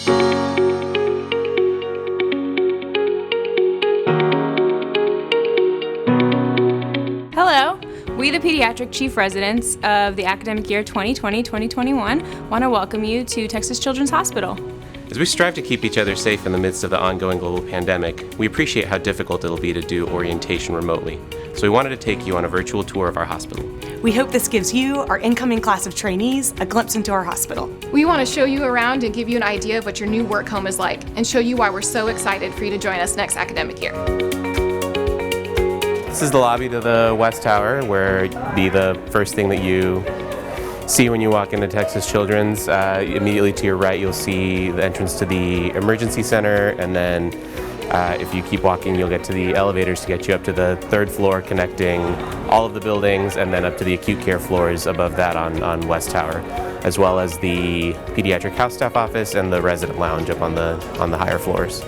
Hello, we the Pediatric Chief Residents of the academic year 2020-2021 want to welcome you to Texas Children's Hospital. As we strive to keep each other safe in the midst of the ongoing global pandemic, we appreciate how difficult it'll be to do orientation remotely. So we wanted to take you on a virtual tour of our hospital. We hope this gives you, our incoming class of trainees, a glimpse into our hospital. We want to show you around and give you an idea of what your new work home is like, and show you why we're so excited for you to join us next academic year. This is the lobby to the West Tower, where it'd be the first thing that you see when you walk into Texas Children's. Immediately to your right, you'll see the entrance to the emergency center, and then if you keep walking, you'll get to the elevators to get you up to the third floor, connecting all of the buildings, and then up to the acute care floors above that on West Tower, as well as the pediatric house staff office and the resident lounge up on the higher floors.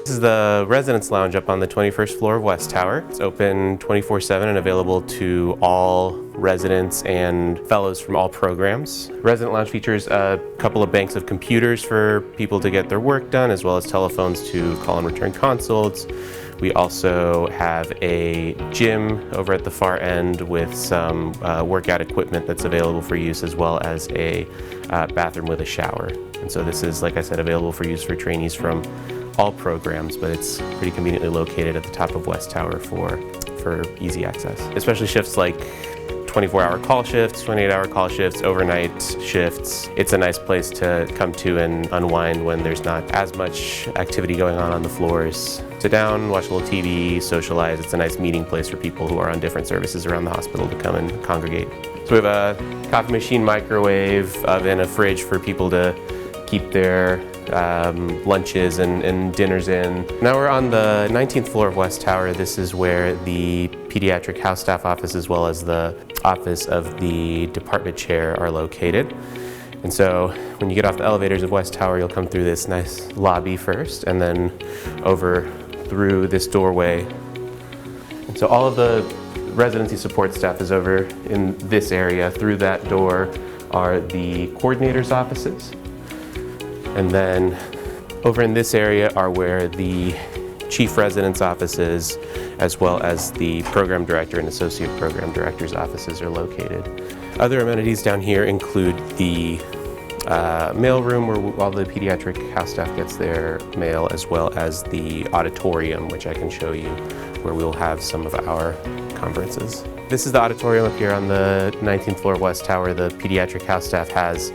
This is the residence lounge up on the 21st floor of West Tower. It's open 24/7 and available to all residents and fellows from all programs. Resident lounge features a couple of banks of computers for people to get their work done, as well as telephones to call and return consults. We also have a gym over at the far end with some workout equipment that's available for use, as well as a bathroom with a shower. And so this is, like I said, available for use for trainees from all programs, but it's pretty conveniently located at the top of West Tower for easy access. Especially shifts like 24-hour call shifts, 28-hour call shifts, overnight shifts. It's a nice place to come to and unwind when there's not as much activity going on the floors. Sit down, watch a little TV, socialize. It's a nice meeting place for people who are on different services around the hospital to come and congregate. So we have a coffee machine, microwave, oven, a fridge for people to keep their lunches and dinners in. Now we're on the 19th floor of West Tower. This is where the pediatric house staff office, as well as the office of the department chair, are located. And so when you get off the elevators of West Tower, you'll come through this nice lobby first, and then over through this doorway. And so all of the residency support staff is over in this area. Through that door are the coordinators' offices. And then over in this area are where the chief residence offices, as well as the program director and associate program director's offices, are located. Other amenities down here include the mailroom, where all the pediatric house staff gets their mail, as well as the auditorium, which I can show you, where we'll have some of our conferences. This is the auditorium up here on the 19th floor of West Tower. The pediatric house staff has,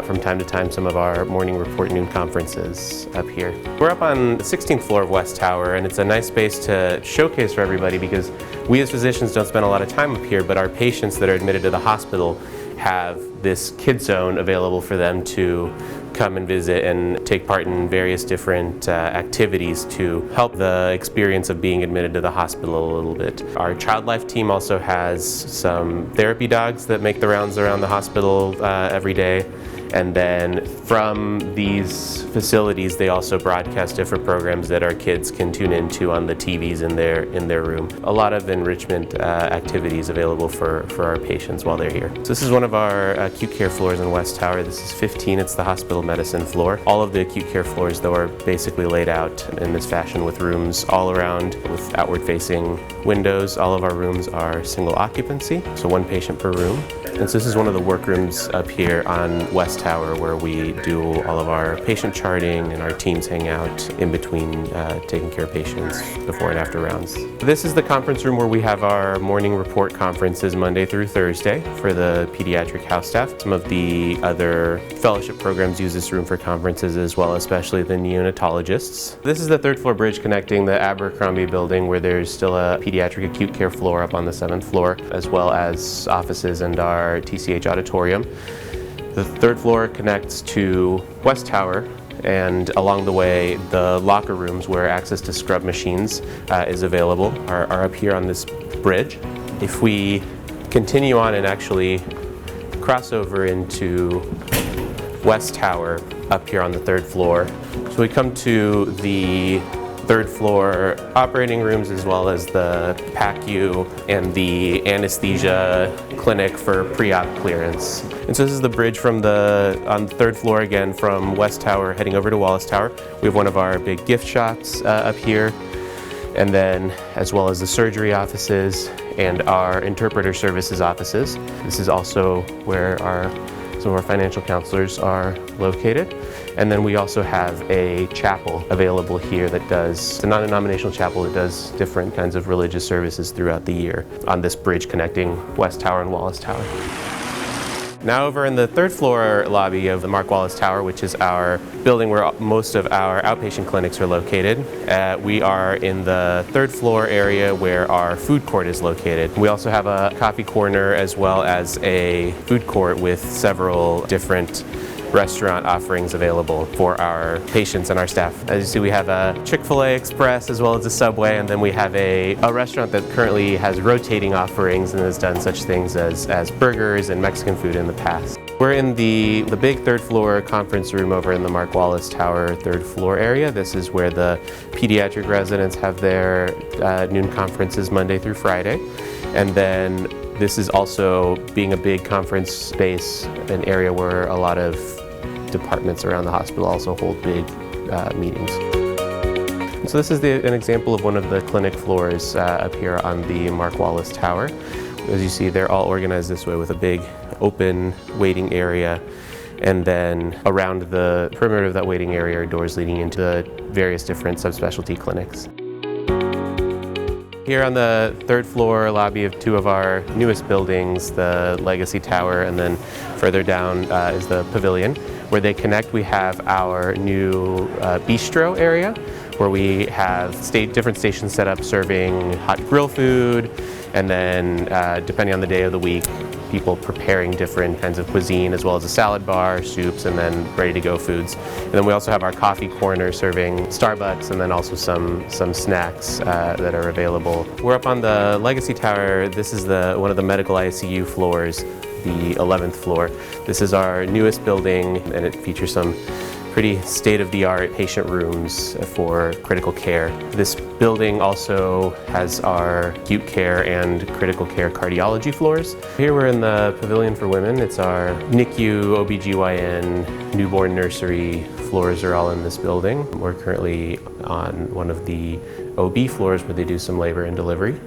from time to time, some of our morning report noon conferences up here. We're up on the 16th floor of West Tower, and it's a nice space to showcase for everybody, because we as physicians don't spend a lot of time up here, but our patients that are admitted to the hospital have this kid zone available for them to come and visit and take part in various different activities to help the experience of being admitted to the hospital a little bit. Our child life team also has some therapy dogs that make the rounds around the hospital every day. And then from these facilities, they also broadcast different programs that our kids can tune into on the TVs in their room. A lot of enrichment activities available for our patients while they're here. So this is one of our acute care floors in West Tower. This is 15, it's the hospital medicine floor. All of the acute care floors, though, are basically laid out in this fashion with rooms all around with outward facing windows. All of our rooms are single occupancy, so one patient per room. And so this is one of the workrooms up here on West Tower, where we do all of our patient charting and our teams hang out in between taking care of patients before and after rounds. This is the conference room where we have our morning report conferences Monday through Thursday for the pediatric house staff. Some of the other fellowship programs use this room for conferences as well, especially the neonatologists. This is the third floor bridge connecting the Abercrombie building, where there's still a pediatric acute care floor up on the 7th floor, as well as offices and our TCH Auditorium. The third floor connects to West Tower, and along the way, the locker rooms where access to scrub machines is available are up here on this bridge. If we continue on and actually cross over into West Tower up here on the third floor, so we come to the third floor operating rooms, as well as the PACU and the anesthesia clinic for pre-op clearance. And so this is the bridge on the third floor again from West Tower heading over to Wallace Tower. We have one of our big gift shops up here, and then as well as the surgery offices and our interpreter services offices. This is also where some of our financial counselors are located. And then we also have a chapel available here that it's a non-denominational chapel that does different kinds of religious services throughout the year on this bridge connecting West Tower and Wallace Tower. Now over in the third floor lobby of the Mark Wallace Tower, which is our building where most of our outpatient clinics are located, we are in the third floor area where our food court is located. We also have a coffee corner as well as a food court with several different restaurant offerings available for our patients and our staff. As you see, we have a Chick-fil-A Express as well as a Subway, and then we have a restaurant that currently has rotating offerings and has done such things as burgers and Mexican food in the past. We're in the big third floor conference room over in the Mark Wallace Tower third floor area. This is where the pediatric residents have their noon conferences Monday through Friday. And then this is also, being a big conference space, an area where a lot of departments around the hospital also hold big meetings. And so this is an example of one of the clinic floors up here on the Mark Wallace Tower. As you see, they're all organized this way with a big open waiting area, and then around the perimeter of that waiting area are doors leading into the various different subspecialty clinics. Here on the third floor lobby of two of our newest buildings, the Legacy Tower, and then further down is the Pavilion. Where they connect, we have our new bistro area, where we have different stations set up serving hot grill food, and then depending on the day of the week, people preparing different kinds of cuisine, as well as a salad bar, soups, and then ready-to-go foods. And then we also have our coffee corner serving Starbucks, and then also some snacks that are available. We're up on the Legacy Tower. This is one of the medical ICU floors, the 11th floor. This is our newest building, and it features some pretty state-of-the-art patient rooms for critical care. This building also has our acute care and critical care cardiology floors. Here we're in the Pavilion for Women. It's our NICU, OBGYN, newborn nursery floors are all in this building. We're currently on one of the OB floors where they do some labor and delivery.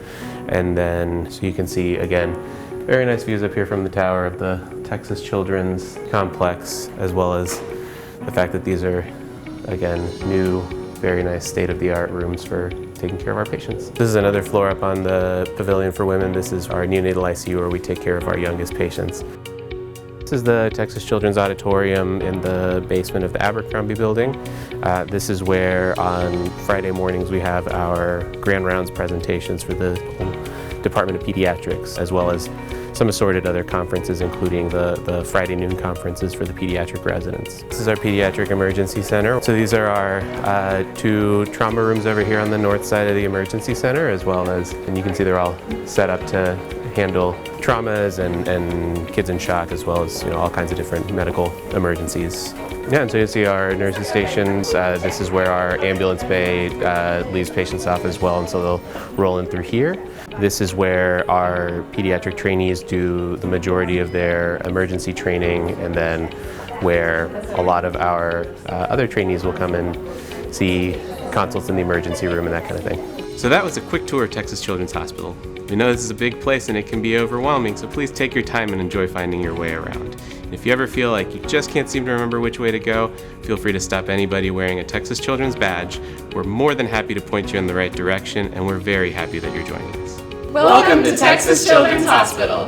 And then, so you can see, again, very nice views up here from the tower of the Texas Children's Complex, as well as the fact that these are, again, new, very nice state-of-the-art rooms for taking care of our patients. This is another floor up on the Pavilion for Women. This is our Neonatal Icu, where we take care of our youngest patients. This is the Texas Children's Auditorium in the basement of the Abercrombie building. This is where on Friday mornings we have our grand rounds presentations for the whole Department of Pediatrics, as well as some assorted other conferences, including the Friday noon conferences for the pediatric residents. This is our Pediatric Emergency Center. So these are our two trauma rooms over here on the north side of the Emergency Center, as well as, and you can see they're all set up to handle traumas and kids in shock, as well as all kinds of different medical emergencies. Yeah, and so you see our nursing stations. This is where our ambulance bay leaves patients off as well, and so they'll roll in through here. This is where our pediatric trainees do the majority of their emergency training, and then where a lot of our other trainees will come and see consults in the emergency room and that kind of thing. So that was a quick tour of Texas Children's Hospital. We know this is a big place and it can be overwhelming, so please take your time and enjoy finding your way around. And if you ever feel like you just can't seem to remember which way to go, feel free to stop anybody wearing a Texas Children's badge. We're more than happy to point you in the right direction, and we're very happy that you're joining us. Welcome to Texas Children's Hospital.